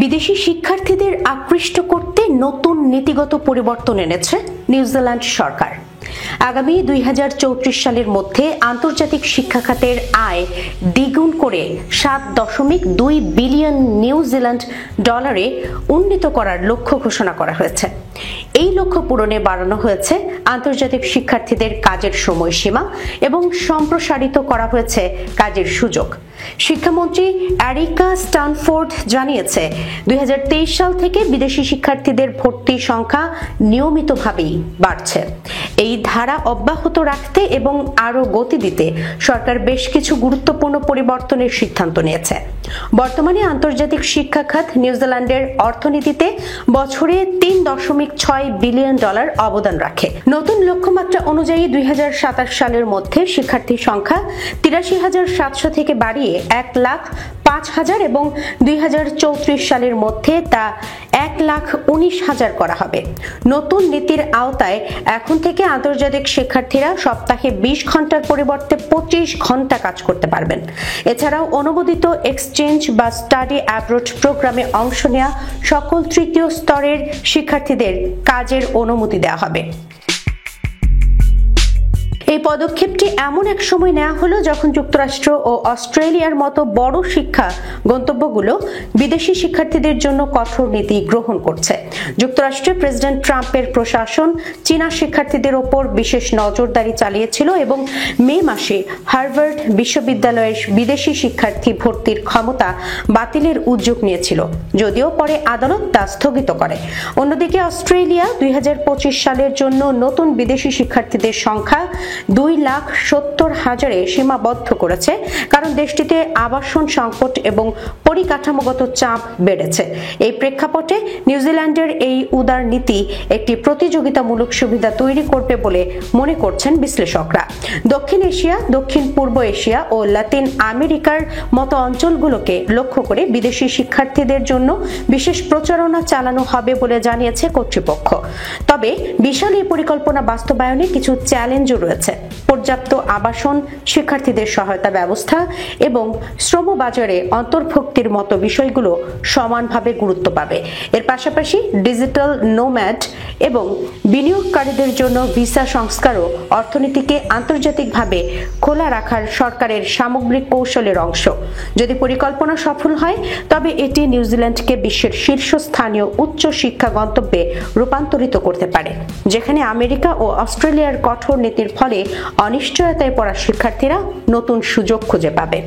বিদেশি শিক্ষার্থীদের আকৃষ্ট করতে নতুন নীতিগত পরিবর্তন এনেছে নিউজিল্যান্ড সরকার। আগামী 2034 সালের মধ্যে আন্তর্জাতিক শিক্ষা খাতের আয় দ্বিগুণ করে 7.2 বিলিয়ন নিউজিল্যান্ড ডলারে উন্নীত করার লক্ষ্য ঘোষণা করা হয়েছে। এই লক্ষ্য পূরণে বাড়ানো হয়েছে আন্তর্জাতিক শিক্ষার্থীদের কাজের সময়সীমা এবং সম্প্রসারিত করা হয়েছে কাজের সুযোগ। শিক্ষামন্ত্রী এরিকা স্টানফোর্ড জানিয়েছে, 2023 সাল থেকে বিদেশি শিক্ষার্থীদের ভর্তির সংখ্যা নিয়মিতভাবেই বাড়ছে। এই ধারা অব্যাহত রাখতে এবং আরও গতি দিতে সরকার বেশ কিছু গুরুত্বপূর্ণ পরিবর্তনের সিদ্ধান্ত নিয়েছে। বর্তমানে আন্তর্জাতিক শিক্ষা খাত নিউজিল্যান্ডের অর্থনীতিতে বছরে 3.6 বিলিয়ন ডলার অবদান রাখে। নতুন লক্ষ্যমাত্রা অনুযায়ী 2027 সালের মধ্যে শিক্ষার্থীর সংখ্যা 83,700 থেকে বাড়িয়ে 1,05,000 এবং 2034 সালের মধ্যে তা 1,19,000 করা হবে। নতুন নীতির আওতায় এখন থেকে আন্তর্জাতিক শিক্ষার্থীরা সপ্তাহে 20 ঘন্টার পরিবর্তে 25 ঘন্টা কাজ করতে পারবেন। এছাড়াও অনুমোদিত এক্সচেঞ্জ বা স্টাডি অ্যাব্রোড প্রোগ্রামে অংশ নেওয়া সকল তৃতীয় স্তরের শিক্ষার্থীদের কাজের অনুমতি দেওয়া হবে। এই পদক্ষেপটি এমন এক সময় নেওয়া হলো যখন যুক্তরাষ্ট্র ও অস্ট্রেলিয়ার মতো বড় শিক্ষা গন্তব্যগুলো বিদেশি শিক্ষার্থীদের জন্য কঠোর নীতি গ্রহণ করছে। যুক্তরাষ্ট্রে প্রেসিডেন্ট ট্রাম্পের প্রশাসন চীনা শিক্ষার্থীদের ওপর বিশেষ নজরদারি চালিয়েছিল এবং মে মাসে হার্ভার্ড বিশ্ববিদ্যালয়ের বিদেশি শিক্ষার্থী ভর্তির ক্ষমতা বাতিলের উদ্যোগ নিয়েছিল, যদিও পরে আদালত তা স্থগিত করে। অন্যদিকে অস্ট্রেলিয়া 2025 সালের জন্য নতুন বিদেশি শিক্ষার্থীদের সংখ্যা 2,70,000-এ সীমাবদ্ধ করেছে, কারণ দেশটিতে আবাসন সংকট এবং পরিকাঠামোগত চাপ বেড়েছে। এই প্রেক্ষাপটে নিউজিল্যান্ডের এই উদার নীতি একটি প্রতিযোগিতামূলক সুবিধা তৈরি করবে বলে মনে করছেন বিশ্লেষকরা। দক্ষিণ এশিয়া, দক্ষিণ পূর্ব এশিয়া ও লাতিন আমেরিকার মতো অঞ্চলগুলোকে লক্ষ্য করে বিদেশি শিক্ষার্থীদের জন্য বিশেষ প্রচারণা চালানো হবে বলে জানিয়েছে কর্তৃপক্ষ। তবে বিশাল এই পরিকল্পনা বাস্তবায়নে কিছু চ্যালেঞ্জও রয়েছে। পর্যাপ্ত আবাসন, শিক্ষার্থীদের সহায়তা ব্যবস্থা এবং শ্রম বাজারে অন্তর্ভুক্তির মতো বিষয়গুলো সমানভাবে গুরুত্ব পাবে। এর পাশাপাশি ডিজিটাল নোম্যাড এবং বিনিয়োগকারীদের জন্য ভিসা সংস্কারও অর্থনীতিকে আন্তর্জাতিকভাবে খোলা রাখার সরকারের সামগ্রিক কৌশলের অংশ। যদি পরিকল্পনা সফল হয়, তবে এটি নিউজিল্যান্ডকে বিশ্বের শীর্ষস্থানীয় উচ্চ শিক্ষা গন্তব্যে রূপান্তরিত করতে পারে, যেখানে আমেরিকা ও অস্ট্রেলিয়ার কঠোর নীতির ফলে অনিশ্চয়তায় পড়া শিক্ষার্থীরা নতুন সুযোগ খুঁজে পাবে।